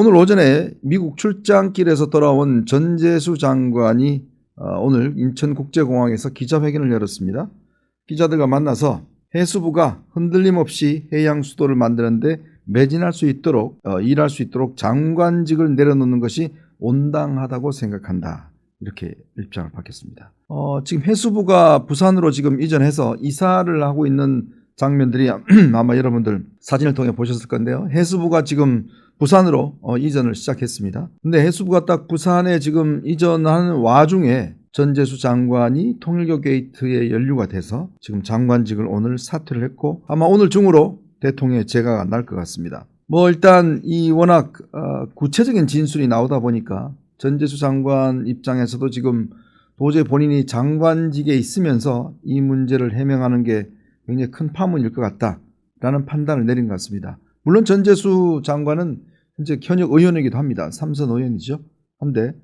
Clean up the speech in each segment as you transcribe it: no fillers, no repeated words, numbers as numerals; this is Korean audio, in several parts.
오늘 오전에 미국 출장길에서 돌아온 전재수 장관이 오늘 인천국제공항에서 기자회견을 열었습니다. 기자들과 만나서 해수부가 흔들림 없이 해양 수도를 만드는데 매진할 수 있도록 일할 수 있도록 장관직을 내려놓는 것이 온당하다고 생각한다. 이렇게 입장을 밝혔습니다. 지금 해수부가 부산으로 지금 이전해서 이사를 하고 있는 장면들이 아마 여러분들 사진을 통해 보셨을 건데요. 해수부가 지금 부산으로 이전을 시작했습니다. 근데 해수부가 딱 부산에 지금 이전하는 와중에 전재수 장관이 통일교 게이트에 연루가 돼서 지금 장관직을 오늘 사퇴를 했고 아마 오늘 중으로 대통령의 재가가 날 것 같습니다. 일단 이 워낙 구체적인 진술이 나오다 보니까 전재수 장관 입장에서도 지금 도저히 본인이 장관직에 있으면서 이 문제를 해명하는 게 굉장히 큰 파문일 것 같다라는 판단을 내린 것 같습니다. 물론 전재수 장관은 현재 현역 의원이기도 합니다. 삼선 의원이죠. 한데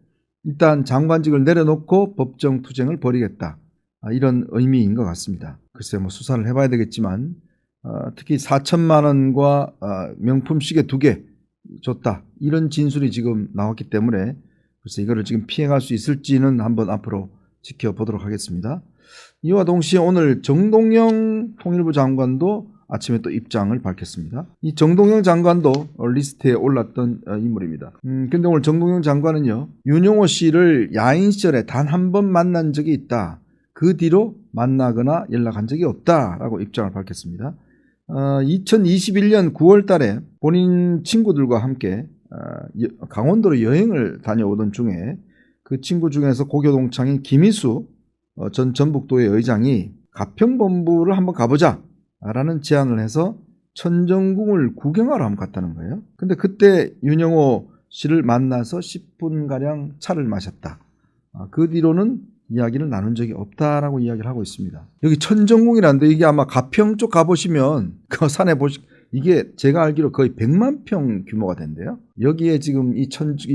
일단 장관직을 내려놓고 법정 투쟁을 벌이겠다. 이런 의미인 것 같습니다. 글쎄 수사를 해봐야 되겠지만 특히 4천만 원과 명품 시계 2개 줬다. 이런 진술이 지금 나왔기 때문에 글쎄 이거를 지금 피해갈 수 있을지는 한번 앞으로 지켜보도록 하겠습니다. 이와 동시에 오늘 정동영 통일부 장관도 아침에 또 입장을 밝혔습니다. 이 정동영 장관도 리스트에 올랐던 인물입니다. 근데 오늘 정동영 장관은요, 윤영호 씨를 야인 시절에 단 한 번 만난 적이 있다. 그 뒤로 만나거나 연락한 적이 없다라고 입장을 밝혔습니다. 2021년 9월 달에 본인 친구들과 함께 강원도로 여행을 다녀오던 중에 그 친구 중에서 고교동창인 김희수 전 전북도의 의장이 가평본부를 한번 가보자 라는 제안을 해서 천정궁을 구경하러 한번 갔다는 거예요. 근데 그때 윤영호 씨를 만나서 10분가량 차를 마셨다. 그 뒤로는 이야기를 나눈 적이 없다라고 이야기를 하고 있습니다. 여기 천정궁이라는데 이게 아마 가평 쪽 가보시면 그 산에 이게 제가 알기로 거의 100만 평 규모가 된대요. 여기에 지금 이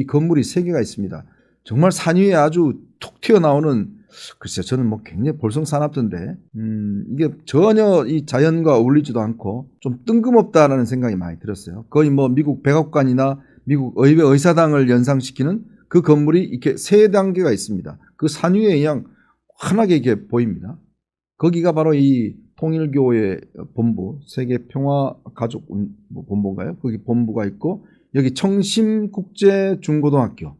건물이 3개가 있습니다. 정말 산 위에 아주 툭 튀어나오는 글쎄요, 저는 굉장히 볼성사납던데, 이게 전혀 이 자연과 어울리지도 않고 좀 뜬금없다라는 생각이 많이 들었어요. 거의 미국 백악관이나 미국 의회 의사당을 연상시키는 그 건물이 이렇게 3단계가 있습니다. 그 산 위에 그냥 환하게 이렇게 보입니다. 거기가 바로 이 통일교의 본부, 세계평화가족 본부인가요? 거기 본부가 있고, 여기 청심국제중고등학교,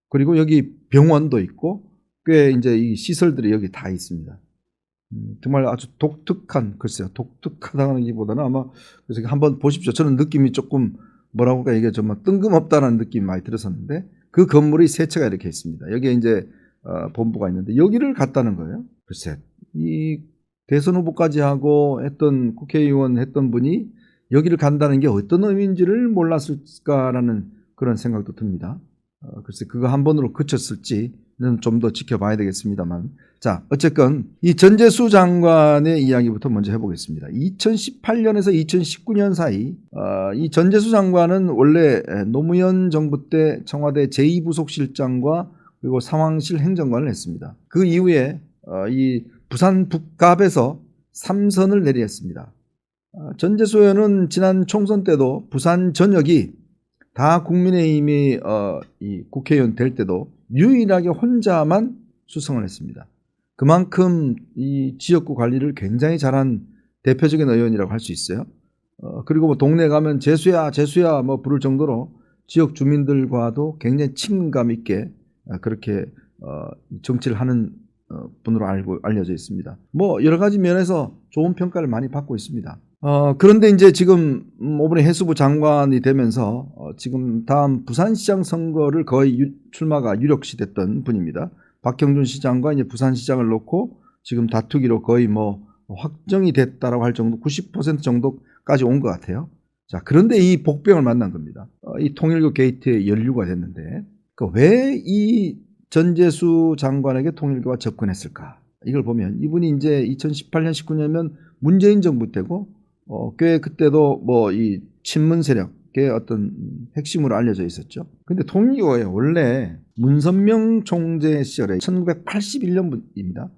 그리고 여기 병원도 있고, 꽤 이제 이 시설들이 여기 다 있습니다. 정말 아주 독특한, 글쎄요, 독특하다는 기보다는 아마 그래서 한번 보십시오. 저는 느낌이 조금 뭐라고 할까, 이게 정말 뜬금없다는 느낌이 많이 들었었는데 그 건물이 3채가 이렇게 있습니다. 여기에 이제 본부가 있는데 여기를 갔다는 거예요. 글쎄, 이 대선 후보까지 하고 했던 국회의원 했던 분이 여기를 간다는 게 어떤 의미인지를 몰랐을까라는 그런 생각도 듭니다. 글쎄 그거 한 번으로 그쳤을지는 좀 더 지켜봐야 되겠습니다만, 자 어쨌건 이 전재수 장관의 이야기부터 먼저 해보겠습니다. 2018년에서 2019년 사이 이 전재수 장관은 원래 노무현 정부 때 청와대 제2부속실장과 그리고 상황실 행정관을 했습니다. 그 이후에 이 부산 북갑에서 3선을 내리했습니다. 전재수 의원은 지난 총선 때도 부산 전역이 다 국민의힘이 이 국회의원 될 때도 유일하게 혼자만 수성을 했습니다. 그만큼 이 지역구 관리를 굉장히 잘한 대표적인 의원이라고 할 수 있어요. 그리고 동네 가면 재수야 재수야 부를 정도로 지역 주민들과도 굉장히 친감 있게 그렇게 정치를 하는 분으로 알려져 있습니다. 여러 가지 면에서 좋은 평가를 많이 받고 있습니다. 그런데 이제 지금 이번에 해수부 장관이 되면서 지금 다음 부산시장 선거를 거의 출마가 유력시 됐던 분입니다. 박형준 시장과 이제 부산시장을 놓고 지금 다투기로 거의 확정이 됐다라고 할 정도, 90% 정도까지 온 것 같아요. 자, 그런데 이 복병을 만난 겁니다. 이 통일교 게이트에 연루가 됐는데 왜 이 전재수 장관에게 통일교가 접근했을까? 이걸 보면 이분이 이제 2018년 19년이면 문재인 정부 때고 꽤 그때도 이 친문 세력의 어떤 핵심으로 알려져 있었죠. 근데 통일교가 원래 문선명 총재 시절에 1981년입니다.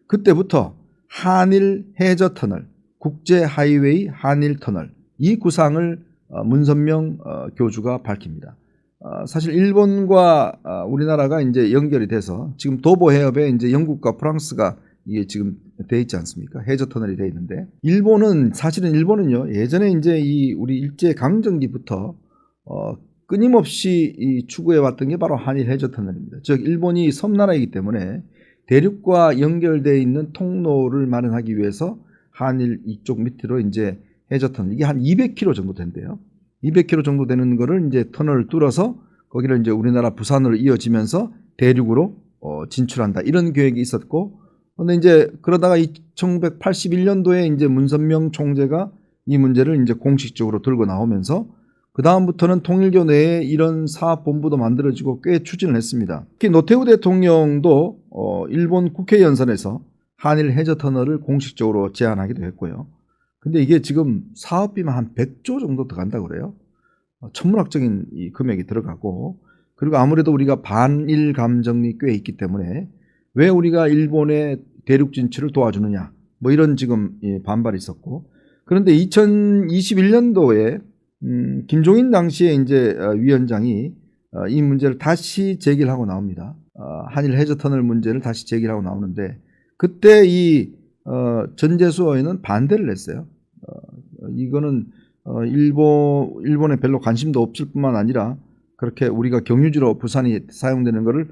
그때부터 한일 해저 터널, 국제 하이웨이 한일 터널 이 구상을 문선명 교주가 밝힙니다. 사실 일본과 우리나라가 이제 연결이 돼서 지금 도보 해협에 이제 영국과 프랑스가 이게 지금 돼 있지 않습니까? 해저 터널이 돼 있는데 사실은 일본은요 예전에 이제 이 우리 일제 강점기부터 끊임없이 이 추구해 왔던 게 바로 한일 해저 터널입니다. 즉 일본이 섬나라이기 때문에 대륙과 연결되어 있는 통로를 마련하기 위해서 한일 이쪽 밑으로 이제 해저 터널 이게 한 200km 정도 된대요. 200km 정도 되는 거를 이제 터널을 뚫어서 거기를 이제 우리나라 부산으로 이어지면서 대륙으로 진출한다 이런 계획이 있었고, 근데 이제 그러다가 1981년도에 이제 문선명 총재가 이 문제를 이제 공식적으로 들고 나오면서 그 다음부터는 통일교 내에 이런 사업본부도 만들어지고 꽤 추진을 했습니다. 특히 노태우 대통령도 일본 국회 연설에서 한일 해저 터널을 공식적으로 제안하기도 했고요. 근데 이게 지금 사업비만 한 100조 정도 들어간다고 그래요. 천문학적인 이 금액이 들어가고, 그리고 아무래도 우리가 반일 감정이 꽤 있기 때문에 왜 우리가 일본의 대륙 진출을 도와주느냐 뭐 이런 지금 반발이 있었고, 그런데 2021년도에 김종인 당시에 이제 위원장이 이 문제를 다시 제기를 하고 나옵니다. 한일 해저 터널 문제를 다시 제기를 하고 나오는데 그때 이 전재수 의원은 반대를 했어요. 이거는 일본에 별로 관심도 없을 뿐만 아니라 그렇게 우리가 경유지로 부산이 사용되는 것을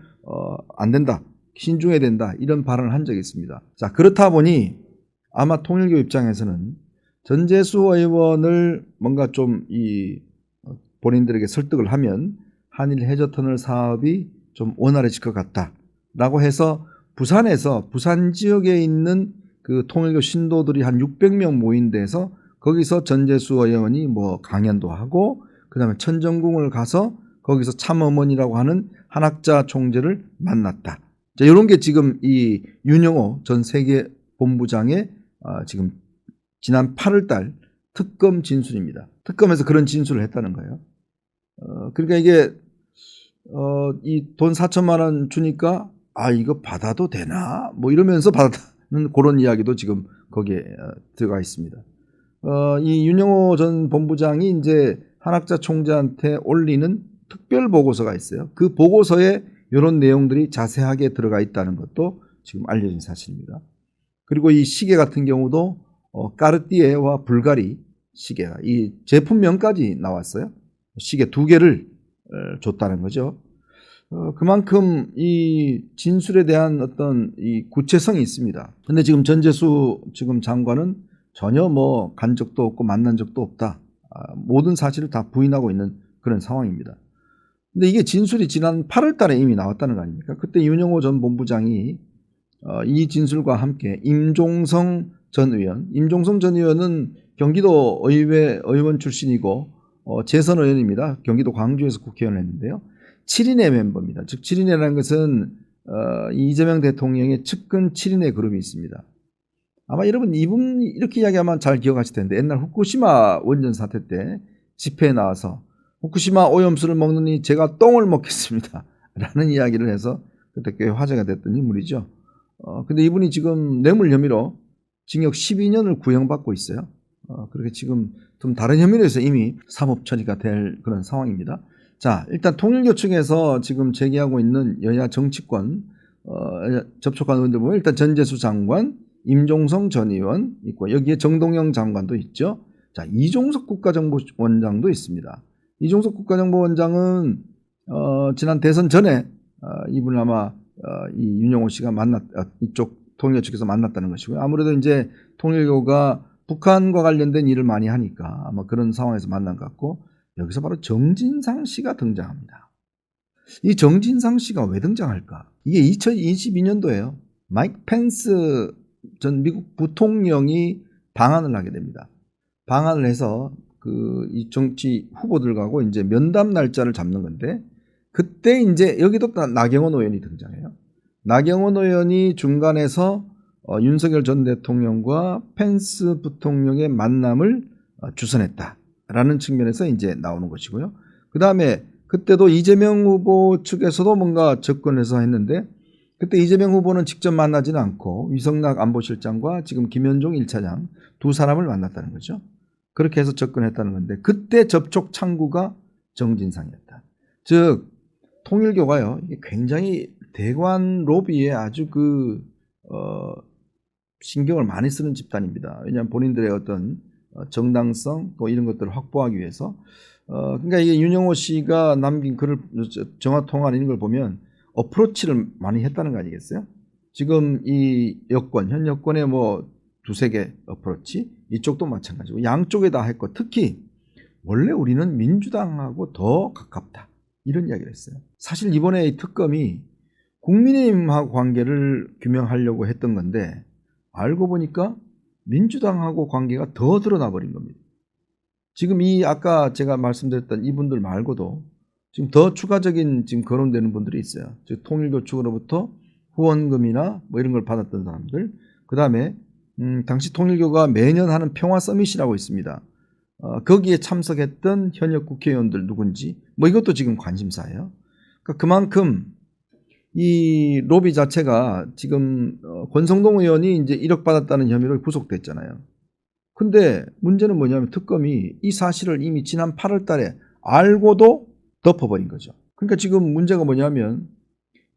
안 된다, 신중해야 된다 이런 발언을 한 적이 있습니다. 자, 그렇다 보니 아마 통일교 입장에서는 전재수 의원을 뭔가 좀 본인들에게 설득을 하면 한일 해저터널 사업이 좀 원활해질 것 같다라고 해서 부산에서 부산 지역에 있는 그 통일교 신도들이 한 600명 모인 데서 거기서 전재수 의원이 뭐 강연도 하고 그다음에 천정궁을 가서 거기서 참어머니라고 하는 한학자 총재를 만났다. 자, 이런 게 지금 이 윤영호 전 세계본부장의 지금 지난 8월달 특검 진술입니다. 특검에서 그런 진술을 했다는 거예요. 그러니까 이게 이 돈 4천만 원 주니까 이거 받아도 되나 뭐 이러면서 받았다는 그런 이야기도 지금 거기에 들어가 있습니다. 이 윤영호 전 본부장이 이제 한학자 총재한테 올리는 특별 보고서가 있어요. 그 보고서에 이런 내용들이 자세하게 들어가 있다는 것도 지금 알려진 사실입니다. 그리고 이 시계 같은 경우도 까르띠에와 불가리 시계가 이 제품명까지 나왔어요. 시계 2개를 줬다는 거죠. 그만큼 이 진술에 대한 어떤 이 구체성이 있습니다. 근데 지금 전재수 지금 장관은 전혀 뭐 간 적도 없고 만난 적도 없다. 모든 사실을 다 부인하고 있는 그런 상황입니다. 근데 이게 진술이 지난 8월 달에 이미 나왔다는 거 아닙니까? 그때 윤영호 전 본부장이 이 진술과 함께 임종성 전 의원은 경기도 의회 의원 출신이고 재선 의원입니다. 경기도 광주에서 국회의원을 했는데요. 7인의 멤버입니다. 즉 7인회라는 것은 이재명 대통령의 측근 7인의 그룹이 있습니다. 아마 여러분 이분 이렇게 이야기하면 잘 기억하실 텐데 옛날 후쿠시마 원전 사태 때 집회에 나와서 후쿠시마 오염수를 먹느니 제가 똥을 먹겠습니다 라는 이야기를 해서 그때 꽤 화제가 됐던 인물이죠. 근데 이분이 지금 뇌물 혐의로 징역 12년을 구형받고 있어요. 그렇게 지금 좀 다른 혐의로 해서 이미 사법 처리가 될 그런 상황입니다. 자, 일단 통일교 측에서 지금 제기하고 있는 여야 정치권 접촉한 의원들 보면 일단 전재수 장관, 임종성 전 의원 있고 여기에 정동영 장관도 있죠. 자, 이종석 국가정보원장도 있습니다. 이종석 국가정보원장은 지난 대선 전에 이분을 아마 이 윤영호 씨가 이쪽 통일교 측에서 만났다는 것이고요. 아무래도 이제 통일교가 북한과 관련된 일을 많이 하니까 아마 그런 상황에서 만난 것 같고, 여기서 바로 정진상 씨가 등장합니다. 이 정진상 씨가 왜 등장할까? 이게 2022년도에요. 마이크 펜스 전 미국 부통령이 방한을 하게 됩니다. 방한을 해서 이 정치 후보들하고 이제 면담 날짜를 잡는 건데, 그때 이제 여기도 나경원 의원이 등장해요. 나경원 의원이 중간에서 윤석열 전 대통령과 펜스 부통령의 만남을 주선했다라는 측면에서 이제 나오는 것이고요. 그 다음에 그때도 이재명 후보 측에서도 뭔가 접근해서 했는데, 그때 이재명 후보는 직접 만나지는 않고 위성락 안보실장과 지금 김현종 1차장 두 사람을 만났다는 거죠. 그렇게 해서 접근했다는 건데, 그때 접촉 창구가 정진상이었다. 즉 통일교가요, 이게 굉장히 대관 로비에 아주 신경을 많이 쓰는 집단입니다. 왜냐하면 본인들의 어떤 정당성 또 이런 것들을 확보하기 위해서 그러니까 이게 윤영호 씨가 남긴 글을 정화통화 이런 걸 보면 어프로치를 많이 했다는 거 아니겠어요? 지금 이 여권, 현 여권의 뭐 두세 개 어프로치, 이쪽도 마찬가지고 양쪽에 다 했고, 특히 원래 우리는 민주당하고 더 가깝다 이런 이야기를 했어요. 사실 이번에 이 특검이 국민의힘하고 관계를 규명하려고 했던 건데 알고 보니까 민주당하고 관계가 더 드러나 버린 겁니다. 지금 이 아까 제가 말씀드렸던 이분들 말고도 지금 더 추가적인 지금 거론되는 분들이 있어요. 즉 통일교 측으로부터 후원금이나 뭐 이런 걸 받았던 사람들, 그 다음에 당시 통일교가 매년 하는 평화 서밋이라고 있습니다. 거기에 참석했던 현역 국회의원들 누군지 뭐 이것도 지금 관심사예요. 그러니까 그만큼 이 로비 자체가 지금 권성동 의원이 이제 1억 받았다는 혐의로 구속됐잖아요. 근데 문제는 뭐냐면 특검이 이 사실을 이미 지난 8월 달에 알고도 덮어버린 거죠. 그러니까 지금 문제가 뭐냐면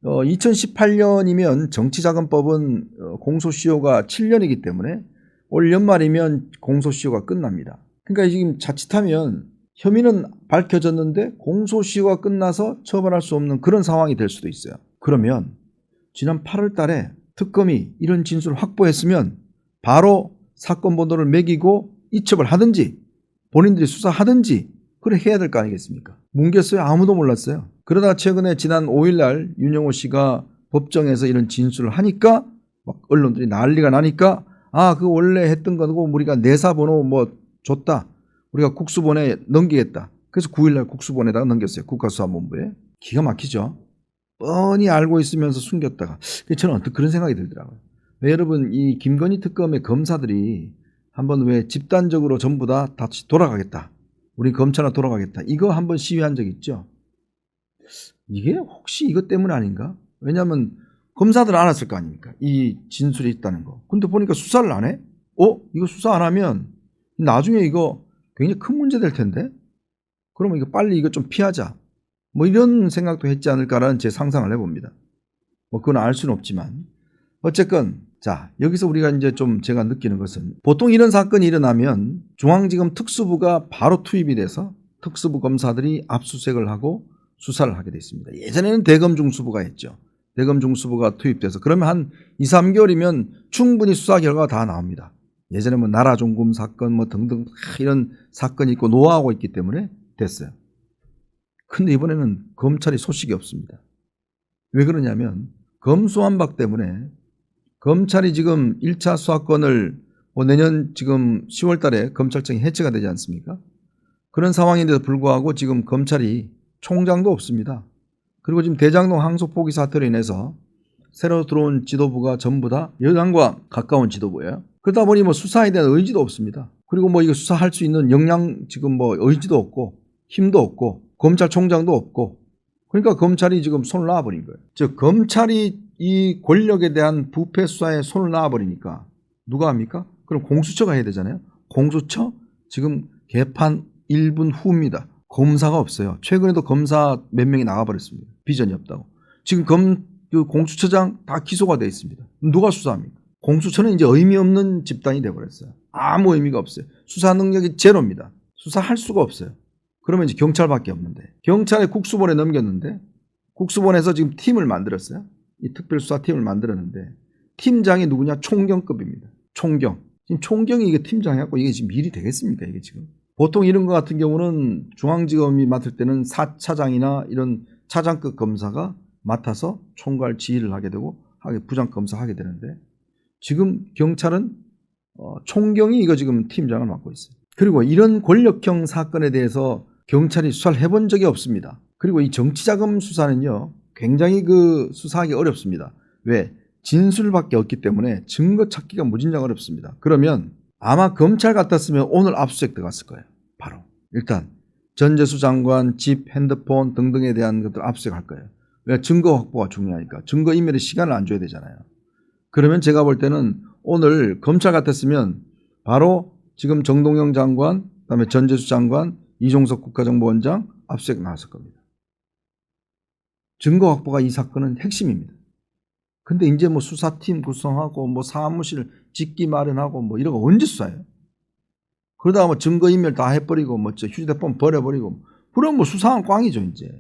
2018년이면 정치자금법은 공소시효가 7년이기 때문에 올 연말이면 공소시효가 끝납니다. 그러니까 지금 자칫하면 혐의는 밝혀졌는데 공소시효가 끝나서 처벌할 수 없는 그런 상황이 될 수도 있어요. 그러면 지난 8월 달에 특검이 이런 진술을 확보했으면 바로 사건 번호를 매기고 이첩을 하든지 본인들이 수사하든지 그래 해야 될 거 아니겠습니까? 뭉갰어요? 아무도 몰랐어요. 그러다가 최근에 지난 5일날 윤영호 씨가 법정에서 이런 진술을 하니까 막 언론들이 난리가 나니까 그 원래 했던 거고 우리가 내사번호 뭐 줬다. 우리가 국수본에 넘기겠다. 그래서 9일날 국수본에다가 넘겼어요. 국가수사본부에. 기가 막히죠. 뻔히 알고 있으면서 숨겼다가. 저는 어떤 그런 생각이 들더라고요. 왜 여러분 이 김건희 특검의 검사들이 한번 왜 집단적으로 전부 다 다시 돌아가겠다. 우리 검찰로 돌아가겠다. 이거 한번 시위한 적 있죠. 이게 혹시 이것 때문 아닌가? 왜냐하면 검사들은 알았을 거 아닙니까? 이 진술이 있다는 거. 근데 보니까 수사를 안 해? 이거 수사 안 하면 나중에 이거 굉장히 큰 문제 될 텐데? 그러면 이거 빨리 이거 좀 피하자. 뭐 이런 생각도 했지 않을까라는 제 상상을 해봅니다. 뭐 그건 알 수는 없지만. 어쨌건 자 여기서 우리가 이제 좀 제가 느끼는 것은 보통 이런 사건이 일어나면 중앙지검 특수부가 바로 투입이 돼서 특수부 검사들이 압수수색을 하고 수사를 하게 돼 있습니다. 예전에는 대검중수부가 했죠. 대검중수부가 투입돼서 그러면 한 2, 3개월이면 충분히 수사 결과가 다 나옵니다. 예전에 뭐 나라종금 사건 뭐 등등 이런 사건이 있고 노하우가 있기 때문에 됐어요. 근데 이번에는 검찰이 소식이 없습니다. 왜 그러냐면 검수완박 때문에 검찰이 지금 1차 수사권을 내년 지금 10월 달에 검찰청이 해체가 되지 않습니까? 그런 상황인데도 불구하고 지금 검찰이 총장도 없습니다. 그리고 지금 대장동 항소 포기 사태로 인해서 새로 들어온 지도부가 전부 다 여당과 가까운 지도부예요. 그러다 보니 뭐 수사에 대한 의지도 없습니다. 그리고 뭐 이거 수사할 수 있는 역량 지금 뭐 의지도 없고 힘도 없고 검찰총장도 없고 그러니까 검찰이 지금 손을 놔버린 거예요. 즉 검찰이 이 권력에 대한 부패 수사에 손을 놔버리니까 누가 합니까? 그럼 공수처가 해야 되잖아요. 공수처 지금 개판 1분 후입니다. 검사가 없어요. 최근에도 검사 몇 명이 나가버렸습니다. 비전이 없다고. 지금 공수처장 다 기소가 돼 있습니다. 누가 수사합니까? 공수처는 이제 의미 없는 집단이 돼버렸어요. 아무 의미가 없어요. 수사 능력이 제로입니다. 수사할 수가 없어요. 그러면 이제 경찰밖에 없는데 경찰에 국수본에 넘겼는데 국수본에서 지금 팀을 만들었어요. 이 특별수사팀을 만들었는데 팀장이 누구냐? 총경급입니다. 총경. 지금 총경이 이게 팀장이었고 이게 지금 일이 되겠습니까? 이게 지금. 보통 이런 거 같은 경우는 중앙지검이 맡을 때는 사차장이나 이런 차장급 검사가 맡아서 총괄 지휘를 하게 되고 부장검사 하게 되는데 지금 경찰은 총경이 이거 지금 팀장을 맡고 있어요. 그리고 이런 권력형 사건에 대해서 경찰이 수사를 해본 적이 없습니다. 그리고 이 정치자금 수사는요 굉장히 수사하기 어렵습니다. 왜? 진술밖에 없기 때문에 증거 찾기가 무진장 어렵습니다. 그러면 아마 검찰 같았으면 오늘 압수수색 들어갔을 거예요. 바로 일단 전재수 장관 집, 핸드폰 등등에 대한 것들 압수수색할 거예요. 왜? 증거 확보가 중요하니까. 증거 인멸에 시간을 안 줘야 되잖아요. 그러면 제가 볼 때는 오늘 검찰 같았으면 바로 지금 정동영 장관, 그다음에 전재수 장관, 이종석 국가정보원장 압수수색 나왔을 겁니다. 증거 확보가 이 사건은 핵심입니다. 근데 이제 뭐 수사팀 구성하고 뭐 사무실 짓기 마련하고 뭐 이런 거 언제 수사해요? 그러다가 뭐 증거인멸 다 해버리고 뭐 휴대폰 버려버리고 그럼 뭐 수사한 꽝이죠 이제.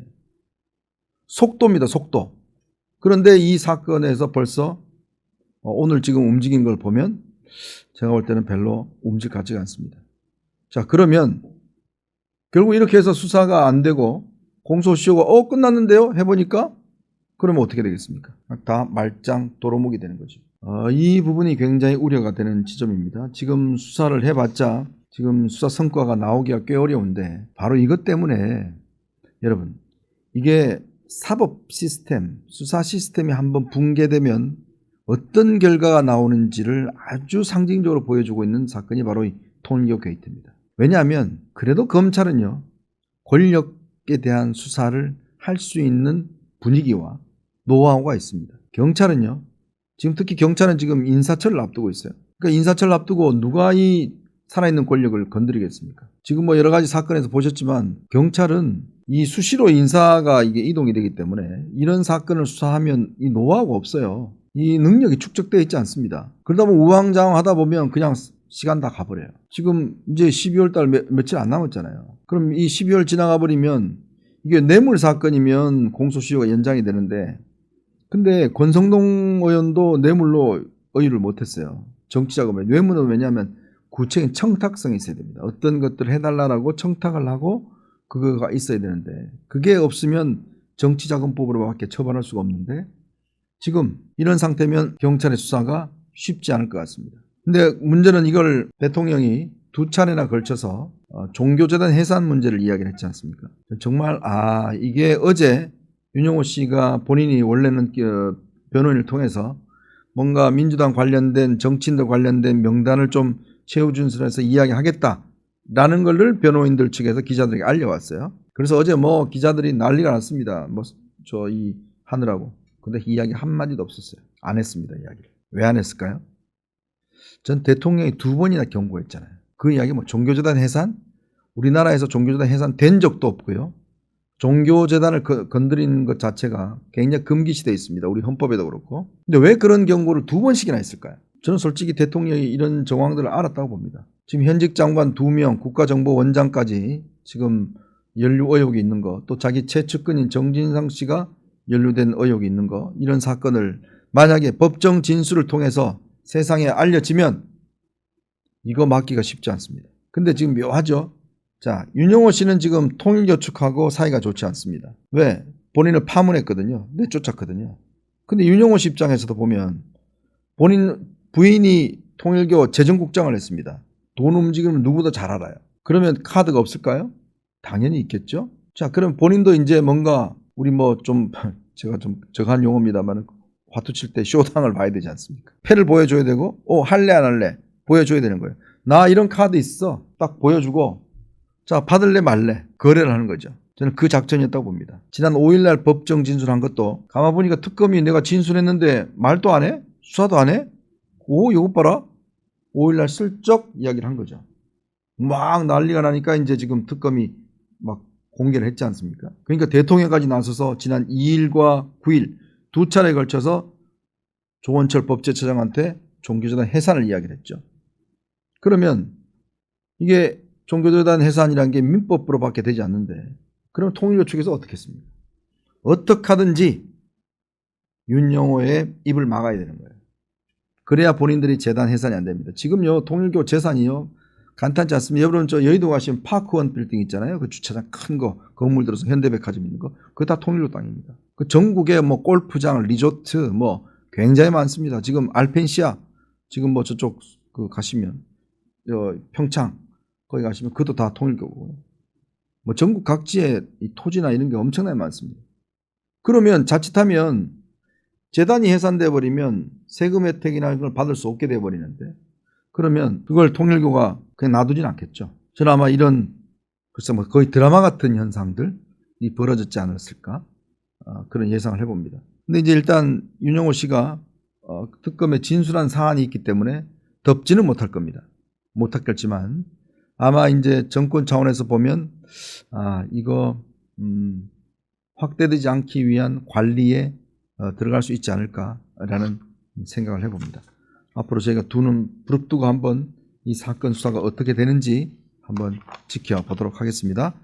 속도입니다 속도. 그런데 이 사건에서 벌써 오늘 지금 움직인 걸 보면 제가 볼 때는 별로 움직일 것 같지가 않습니다. 자 그러면 결국 이렇게 해서 수사가 안 되고 공소시효가 끝났는데요 해보니까 그러면 어떻게 되겠습니까? 다 말짱 도루묵이 되는 거죠. 이 부분이 굉장히 우려가 되는 지점입니다. 지금 수사를 해봤자 지금 수사 성과가 나오기가 꽤 어려운데 바로 이것 때문에 여러분 이게 사법 시스템, 수사 시스템이 한번 붕괴되면 어떤 결과가 나오는지를 아주 상징적으로 보여주고 있는 사건이 바로 이 통일교 게이트입니다. 왜냐하면 그래도 검찰은요 권력에 대한 수사를 할 수 있는 분위기와 노하우가 있습니다. 경찰은요 지금 특히 경찰은 지금 인사철을 앞두고 있어요. 그러니까 인사철을 앞두고 누가 이 살아있는 권력을 건드리겠습니까? 지금 뭐 여러 가지 사건에서 보셨지만 경찰은 이 수시로 인사가 이게 이동이 되기 때문에 이런 사건을 수사하면 이 노하우가 없어요. 이 능력이 축적되어 있지 않습니다. 그러다 보면 우왕좌왕 하다 보면 그냥 시간 다 가버려요. 지금 이제 12월 달 며칠 안 남았잖아요. 그럼 이 12월 지나가 버리면 이게 뇌물 사건이면 공소시효가 연장이 되는데 근데 권성동 의원도 뇌물로 의유를 못했어요. 정치자금에. 뇌물은 왜냐하면 구체적인 청탁성이 있어야 됩니다. 어떤 것들을 해달라고 청탁을 하고 그거가 있어야 되는데 그게 없으면 정치자금법으로밖에 처벌할 수가 없는데 지금 이런 상태면 경찰의 수사가 쉽지 않을 것 같습니다. 근데 문제는 이걸 대통령이 두 차례나 걸쳐서 종교재단 해산 문제를 이야기를 했지 않습니까? 정말 이게 어제 윤영호 씨가 본인이 원래는 변호인을 통해서 뭔가 민주당 관련된 정치인들 관련된 명단을 좀 최후 준술해서 이야기하겠다라는 것을 변호인들 측에서 기자들에게 알려왔어요. 그래서 어제 뭐 기자들이 난리가 났습니다. 뭐 저 이 하느라고. 근데 이야기 한마디도 없었어요. 안 했습니다. 이야기를. 왜 안 했을까요? 전 대통령이 2번이나 경고했잖아요. 그 이야기 뭐 종교재단 해산? 우리나라에서 종교재단 해산 된 적도 없고요. 종교재단을 건드리는 것 자체가 굉장히 금기시되어 있습니다. 우리 헌법에도 그렇고. 근데 왜 그런 경고를 2번씩이나 했을까요? 저는 솔직히 대통령이 이런 정황들을 알았다고 봅니다. 지금 현직 장관 2명, 국가정보원장까지 지금 연루 의혹이 있는 거, 또 자기 최측근인 정진상 씨가 연루된 의혹이 있는 거, 이런 사건을 만약에 법정 진술을 통해서 세상에 알려지면 이거 막기가 쉽지 않습니다. 근데 지금 묘하죠? 자, 윤영호 씨는 지금 통일교 측하고 사이가 좋지 않습니다. 왜? 본인을 파문했거든요. 내쫓았거든요. 근데 윤영호 씨 입장에서도 보면 본인 부인이 통일교 재정국장을 했습니다. 돈 움직임을 누구보다 잘 알아요. 그러면 카드가 없을까요? 당연히 있겠죠. 자, 그럼 본인도 이제 뭔가 우리 뭐 좀 제가 좀 저한 용어입니다만 화투 칠 때 쇼당을 봐야 되지 않습니까? 패를 보여줘야 되고 할래 안 할래 보여줘야 되는 거예요. 나 이런 카드 있어. 딱 보여주고 자 받을래 말래 거래를 하는 거죠. 저는 그 작전이었다고 봅니다. 지난 5일날 법정 진술한 것도 가만보니까 특검이 내가 진술했는데 말도 안 해? 수사도 안 해? 이것 봐라. 5일날 슬쩍 이야기를 한 거죠. 막 난리가 나니까 이제 지금 특검이 막 공개를 했지 않습니까? 그러니까 대통령까지 나서서 지난 2일과 9일 2차례에 걸쳐서 조원철 법제처장한테 종교재단 해산을 이야기를 했죠. 그러면 이게 종교재단 해산이라는 게 민법으로밖에 되지 않는데 그럼 통일교 측에서 어떻게 했습니까? 어떻게 하든지 윤영호의 입을 막아야 되는 거예요. 그래야 본인들이 재단 해산이 안 됩니다. 지금요 통일교 재산이요 간단치 않습니다. 여러분 저 여의도 가시면 파크원 빌딩 있잖아요. 그 주차장 큰 거 건물 들어서 현대백화점 있는 거 그거 다 통일교 땅입니다. 그 전국에 뭐 골프장, 리조트 뭐 굉장히 많습니다. 지금 알펜시아 지금 뭐 저쪽 그 가시면 평창 거기 가시면 그것도 다 통일교고 뭐 전국 각지에 이 토지나 이런 게 엄청나게 많습니다. 그러면 자칫하면 재단이 해산돼 버리면 세금 혜택이나 이런 걸 받을 수 없게 돼 버리는데 그러면 그걸 통일교가 그냥 놔두진 않겠죠. 저는 아마 이런 글쎄 뭐 거의 드라마 같은 현상들이 벌어졌지 않았을까 그런 예상을 해봅니다. 근데 이제 일단 윤영호 씨가 특검에 진술한 사안이 있기 때문에 덮지는 못할 겁니다. 못하겠지만 아마 이제 정권 차원에서 보면 이거 확대되지 않기 위한 관리에 들어갈 수 있지 않을까라는 생각을 해봅니다. 앞으로 저희가 두 눈 부릅뜨고 한번 이 사건 수사가 어떻게 되는지 한번 지켜보도록 하겠습니다.